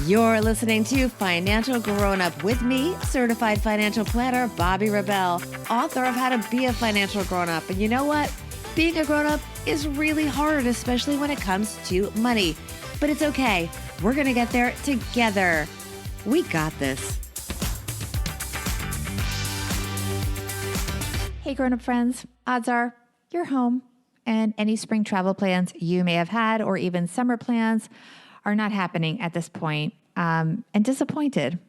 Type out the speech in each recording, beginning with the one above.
You're listening to Financial Grownup with me, certified financial planner Bobbi Rebell, author of How to Be a Financial Grownup. And you know what? Being a grownup is really hard, especially when it comes to money. But it's okay. We're going to get there together. We got this. Hey, grown-up friends, odds are you're home and any spring travel plans you may have had or even summer plans are not happening at this point, and disappointed.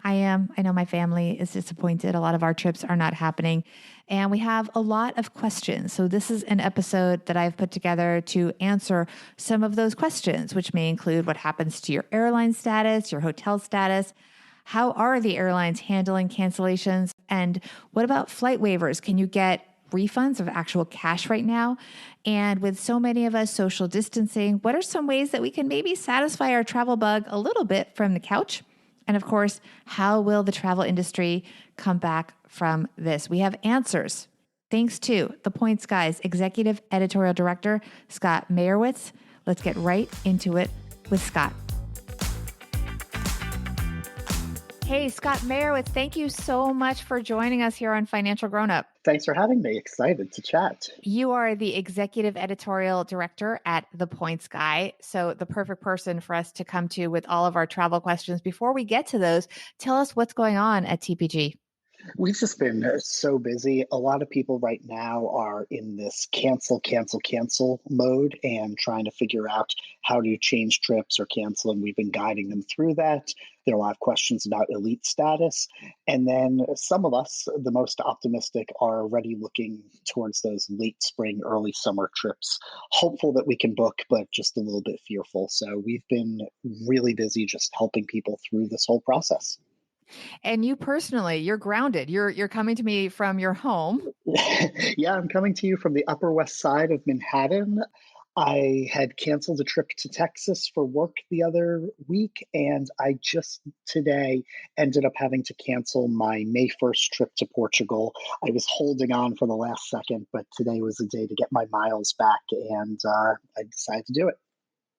I am. I know my family is disappointed. A lot of our trips are not happening, and we have a lot of questions. So this is an episode that I've put together to answer some of those questions, which may include what happens to your airline status, your hotel status. How are the airlines handling cancellations? And what about flight waivers? Can you get refunds of actual cash right now? And with so many of us social distancing, what are some ways that we can maybe satisfy our travel bug a little bit from the couch? And of course, how will the travel industry come back from this? We have answers thanks to The Points Guy's Executive Editorial Director, Scott Mayerowitz. Let's get right into it with Scott. Hey, Scott Mayerowitz, thank you so much for joining us here on Financial Grownup. Thanks for having me. Excited to chat. You are the Executive Editorial Director at The Points Guy, so the perfect person for us to come to with all of our travel questions. Before we get to those, tell us what's going on at TPG. We've just been so busy. A lot of people right now are in this cancel mode and trying to figure out how to change trips or cancel. And we've been guiding them through that. There are a lot of questions about elite status. And then some of us, the most optimistic, are already looking towards those late spring, early summer trips, hopeful that we can book, but just a little bit fearful. So we've been really busy just helping people through this whole process. And you personally, you're grounded. You're coming to me from your home. Yeah, I'm coming to you from the Upper West Side of Manhattan. I had canceled a trip to Texas for work the other week, and I just today ended up having to cancel my May 1st trip to Portugal. I was holding on for the last second, but today was the day to get my miles back, and I decided to do it.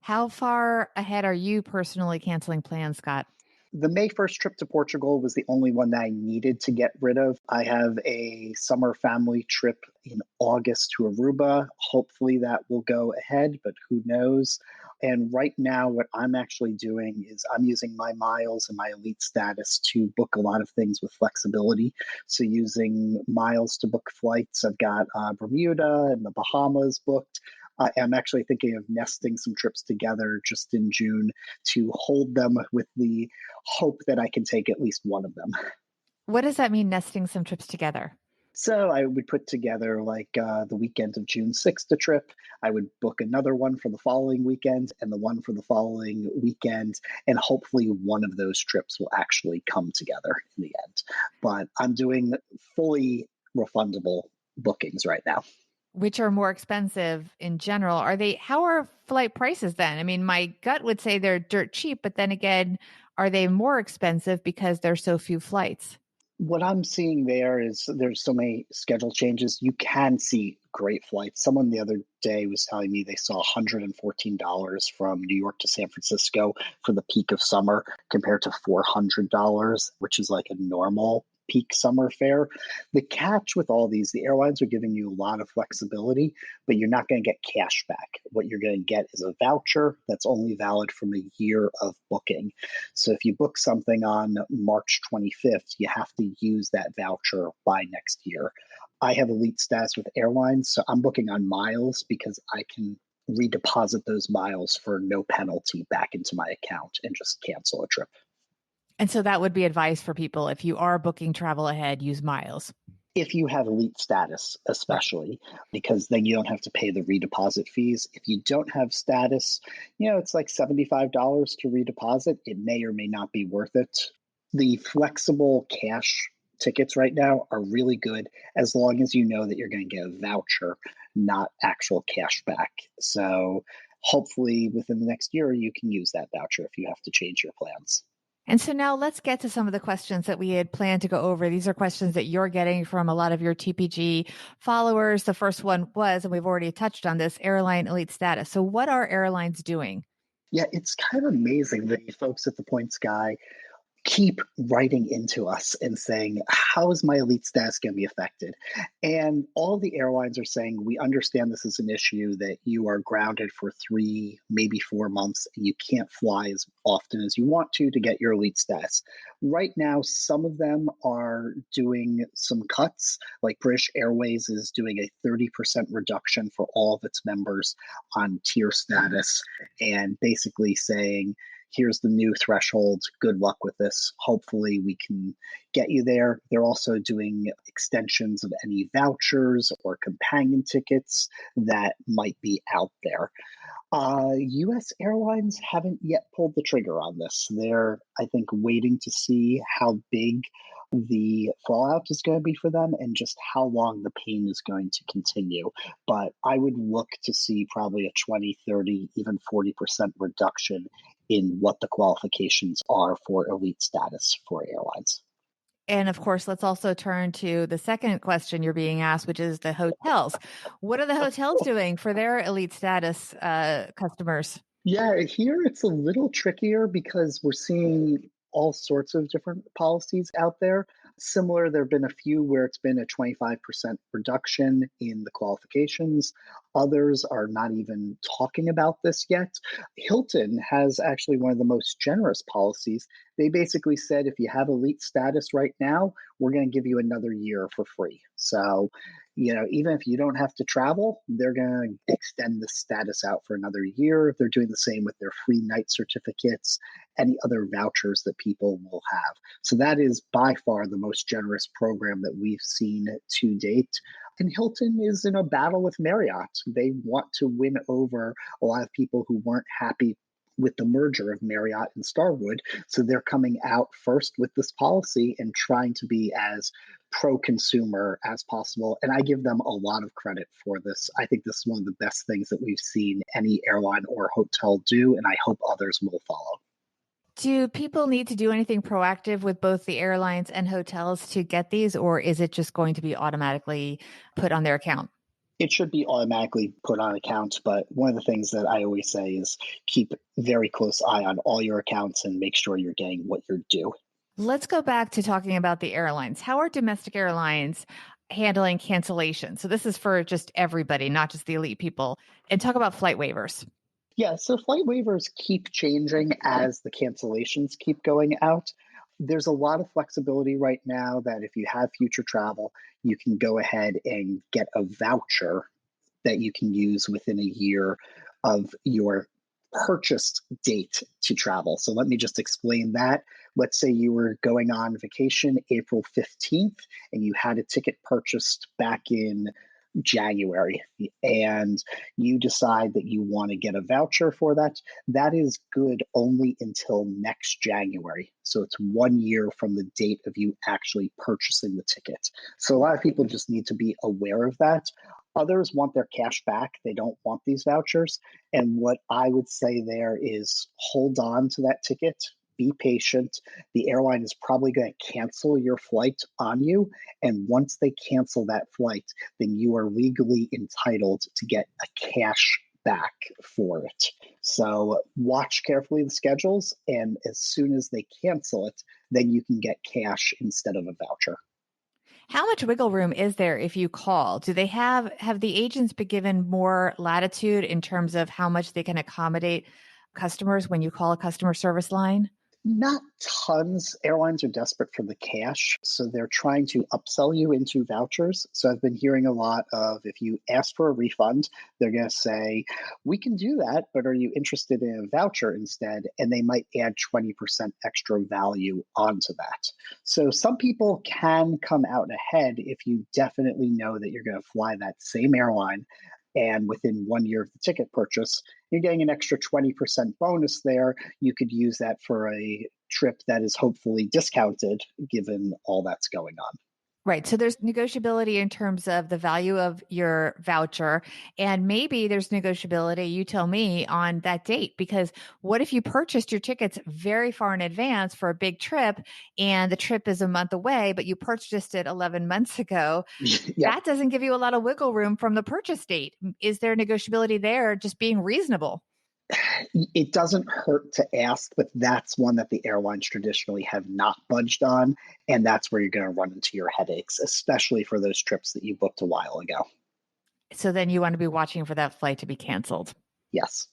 How far ahead are you personally canceling plans, Scott? The May 1st trip to Portugal was the only one that I needed to get rid of. I have a summer family trip in August to Aruba. Hopefully that will go ahead, but who knows? And right now, what I'm actually doing is I'm using my miles and my elite status to book a lot of things with flexibility. So using miles to book flights, I've got Bermuda and the Bahamas booked. I'm actually thinking of nesting some trips together just in June to hold them with the hope that I can take at least one of them. What does that mean, nesting some trips together? So I would put together like the weekend of June 6th a trip. I would book another one for the following weekend and the one for the following weekend. And hopefully one of those trips will actually come together in the end. But I'm doing fully refundable bookings right now. Which are more expensive in general. How are flight prices then? I mean, my gut would say they're dirt cheap, but then again, are they more expensive because there's so few flights? What I'm seeing there is there's so many schedule changes. You can see great flights. Someone the other day was telling me they saw $114 from New York to San Francisco for the peak of summer compared to $400, which is like a normal peak summer fare. The catch with all these, the airlines are giving you a lot of flexibility, but you're not going to get cash back. What you're going to get is a voucher that's only valid from a year of booking. So if you book something on March 25th, you have to use that voucher by next year. I have elite status with airlines, so I'm booking on miles because I can redeposit those miles for no penalty back into my account and just cancel a trip. And so that would be advice for people. If you are booking travel ahead, use miles. If you have elite status, especially, because then you don't have to pay the redeposit fees. If you don't have status, it's like $75 to redeposit. It may or may not be worth it. The flexible cash tickets right now are really good as long as you know that you're going to get a voucher, not actual cash back. So hopefully within the next year, you can use that voucher if you have to change your plans. And so now let's get to some of the questions that we had planned to go over. These are questions that you're getting from a lot of your TPG followers. The first one was, and we've already touched on this, airline elite status. So what are airlines doing? Yeah, it's kind of amazing that you folks at the Point Sky keep writing into us and saying, how is my elite status going to be affected? And all the airlines are saying, we understand this is an issue that you are grounded for 3, maybe 4 months, and you can't fly as often as you want to get your elite status. Right now, some of them are doing some cuts, like British Airways is doing a 30% reduction for all of its members on tier status, and basically saying, here's the new threshold. Good luck with this. Hopefully, we can get you there. They're also doing extensions of any vouchers or companion tickets that might be out there. US airlines haven't yet pulled the trigger on this. They're, I think, waiting to see how big the fallout is going to be for them and just how long the pain is going to continue. But I would look to see probably a 20, 30, even 40% reduction in what the qualifications are for elite status for airlines. And of course, let's also turn to the second question you're being asked, which is the hotels. What are the hotels doing for their elite status customers? Yeah, here it's a little trickier because we're seeing all sorts of different policies out there. Similar, there have been a few where it's been a 25% reduction in the qualifications. Others are not even talking about this yet. Hilton has actually one of the most generous policies. They basically said if you have elite status right now, we're going to give you another year for free. So, even if you don't have to travel, they're going to extend the status out for another year. They're doing the same with their free night certificates, any other vouchers that people will have. So that is by far the most generous program that we've seen to date. And Hilton is in a battle with Marriott. They want to win over a lot of people who weren't happy with the merger of Marriott and Starwood. So they're coming out first with this policy and trying to be as pro-consumer as possible. And I give them a lot of credit for this. I think this is one of the best things that we've seen any airline or hotel do, and I hope others will follow. Do people need to do anything proactive with both the airlines and hotels to get these, or is it just going to be automatically put on their account? It should be automatically put on accounts, but one of the things that I always say is keep very close eye on all your accounts and make sure you're getting what you're due. Let's go back to talking about the airlines. How are domestic airlines handling cancellation? So this is for just everybody, not just the elite people. And talk about flight waivers. Yeah, so flight waivers keep changing as the cancellations keep going out. There's a lot of flexibility right now that if you have future travel, you can go ahead and get a voucher that you can use within a year of your purchased date to travel. So let me just explain that. Let's say you were going on vacation April 15th and you had a ticket purchased back in January, and you decide that you want to get a voucher for that. That is good only until next January. So it's 1 year from the date of you actually purchasing the ticket. So a lot of people just need to be aware of that. Others want their cash back. They don't want these vouchers. And what I would say there is hold on to that ticket. Be patient. The airline is probably going to cancel your flight on you. And once they cancel that flight, then you are legally entitled to get a cash back for it. So watch carefully the schedules. And as soon as they cancel it, then you can get cash instead of a voucher. How much wiggle room is there if you call? Do they have the agents been given more latitude in terms of how much they can accommodate customers when you call a customer service line? Not tons. Airlines are desperate for the cash, so they're trying to upsell you into vouchers. So I've been hearing a lot of if you ask for a refund, they're going to say, we can do that, but are you interested in a voucher instead? And they might add 20% extra value onto that. So some people can come out ahead if you definitely know that you're going to fly that same airline. And within 1 year of the ticket purchase, you're getting an extra 20% bonus there. You could use that for a trip that is hopefully discounted given all that's going on. Right. So there's negotiability in terms of the value of your voucher. And maybe there's negotiability, you tell me, on that date. Because what if you purchased your tickets very far in advance for a big trip and the trip is a month away, but you purchased it 11 months ago? Yeah. That doesn't give you a lot of wiggle room from the purchase date. Is there negotiability there just being reasonable? It doesn't hurt to ask, but that's one that the airlines traditionally have not budged on. And that's where you're going to run into your headaches, especially for those trips that you booked a while ago. So then you want to be watching for that flight to be canceled. Yes.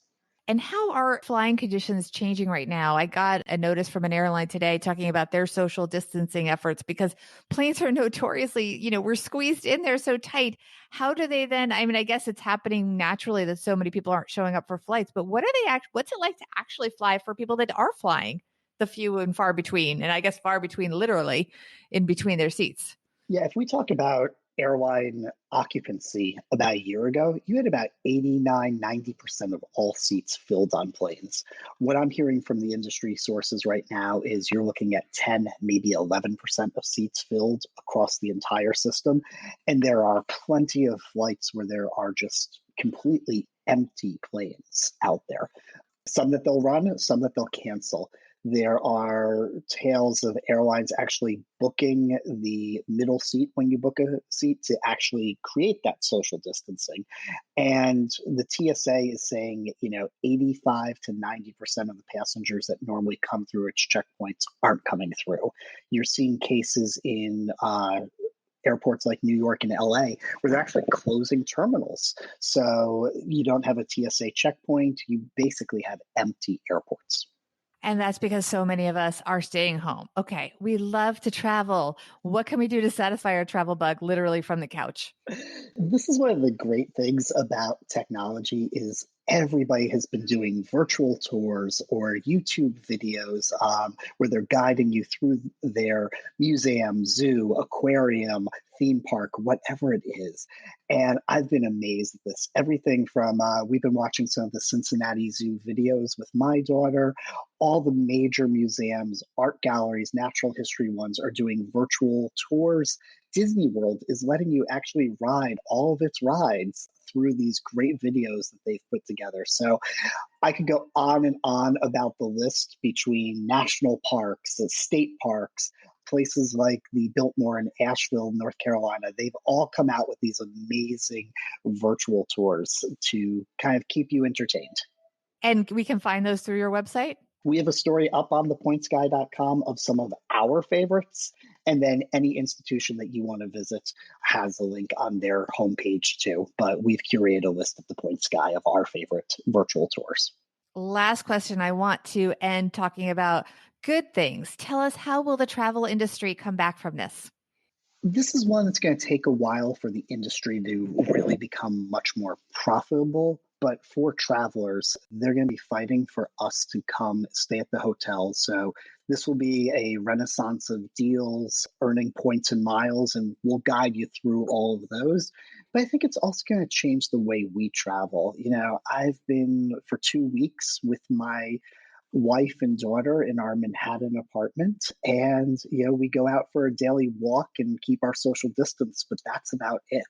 And how are flying conditions changing right now? I got a notice from an airline today talking about their social distancing efforts because planes are notoriously, we're squeezed in there so tight. How do they then? I mean, I guess it's happening naturally that so many people aren't showing up for flights, but what's it like to actually fly for people that are flying, the few and far between? And I guess far between literally in between their seats. Yeah, if we talk about airline occupancy about a year ago, you had about 89, 90% of all seats filled on planes. What I'm hearing from the industry sources right now is you're looking at 10, maybe 11% of seats filled across the entire system. And there are plenty of flights where there are just completely empty planes out there. Some that they'll run, some that they'll cancel. There are tales of airlines actually booking the middle seat when you book a seat to actually create that social distancing. And the TSA is saying, 85 to 90% of the passengers that normally come through its checkpoints aren't coming through. You're seeing cases in airports like New York and LA, where they're actually closing terminals. So you don't have a TSA checkpoint. You basically have empty airports. And that's because so many of us are staying home. Okay, we love to travel. What can we do to satisfy our travel bug literally from the couch? This is one of the great things about technology is everybody has been doing virtual tours or YouTube videos where they're guiding you through their museum, zoo, aquarium, theme park, whatever it is. And I've been amazed at this. Everything from, we've been watching some of the Cincinnati Zoo videos with my daughter. All the major museums, art galleries, natural history ones are doing virtual tours. Disney World is letting you actually ride all of its rides through these great videos that they've put together. So I could go on and on about the list between national parks, state parks, places like the Biltmore in Asheville, North Carolina. They've all come out with these amazing virtual tours to kind of keep you entertained. And we can find those through your website? We have a story up on thepointsguy.com of some of our favorites. And then any institution that you want to visit has a link on their homepage too. But we've curated a list at the Points Guy of our favorite virtual tours. Last question. I want to end talking about good things. Tell us, how will the travel industry come back from this? This is one that's going to take a while for the industry to really become much more profitable. But for travelers, they're going to be fighting for us to come stay at the hotel. So this will be a renaissance of deals, earning points and miles, and we'll guide you through all of those. But I think it's also going to change the way we travel. I've been for 2 weeks with my wife and daughter in our Manhattan apartment. And, we go out for a daily walk and keep our social distance, but that's about it.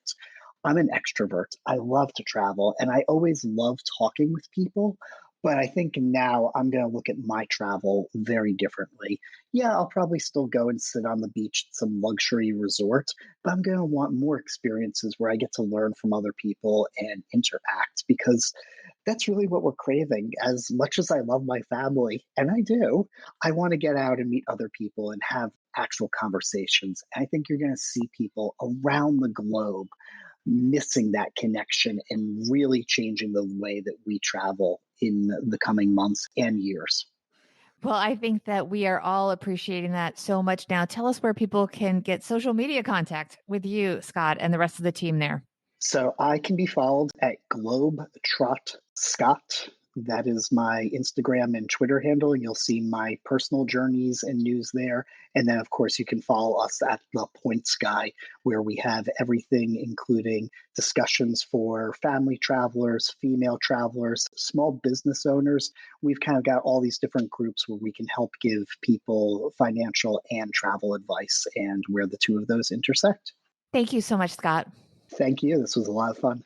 I'm an extrovert. I love to travel and I always love talking with people. But I think now I'm going to look at my travel very differently. Yeah, I'll probably still go and sit on the beach at some luxury resort, but I'm going to want more experiences where I get to learn from other people and interact because that's really what we're craving. As much as I love my family, and I do, I want to get out and meet other people and have actual conversations. And I think you're going to see people around the globe missing that connection and really changing the way that we travel in the coming months and years. Well, I think that we are all appreciating that so much now. Tell us where people can get social media contact with you, Scott, and the rest of the team there. So I can be followed at Globetrot Scott. That is my Instagram and Twitter handle, and you'll see my personal journeys and news there. And then, of course, you can follow us at The Points Guy, where we have everything, including discussions for family travelers, female travelers, small business owners. We've kind of got all these different groups where we can help give people financial and travel advice and where the two of those intersect. Thank you so much, Scott. Thank you. This was a lot of fun.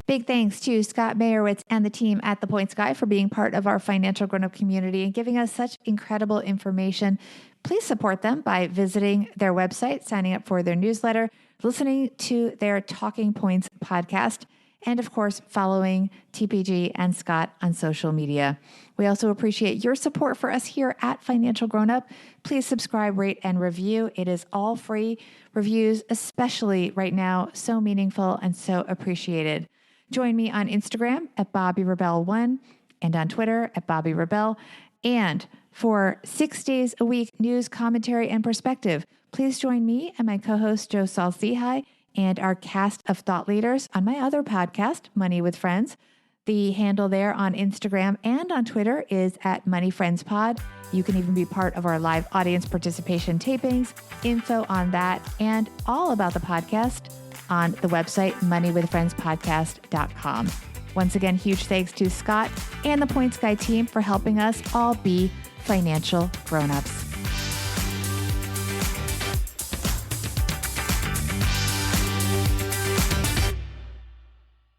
Big thanks to Scott Mayerowitz and the team at The Points Guy for being part of our financial grown-up community and giving us such incredible information. Please support them by visiting their website, signing up for their newsletter, listening to their Talking Points podcast, and of course, following TPG and Scott on social media. We also appreciate your support for us here at Financial Grownup. Please subscribe, rate, and review. It is all free. Reviews, especially right now, so meaningful and so appreciated. Join me on Instagram at BobbiRebel1 and on Twitter at BobbiRebel. And for 6 days a week news, commentary, and perspective, please join me and my co-host Joe Saul-Sehy and our cast of thought leaders on my other podcast, Money with Friends. The handle there on Instagram and on Twitter is at Money Friends Pod. You can even be part of our live audience participation tapings, info on that, and all about the podcast on the website, moneywithfriendspodcast.com. Once again, huge thanks to Scott and the Points Guy team for helping us all be financial grown-ups.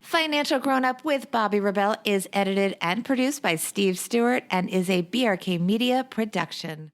Financial Grownup with Bobbi Rebel is edited and produced by Steve Stewart and is a BRK Media production.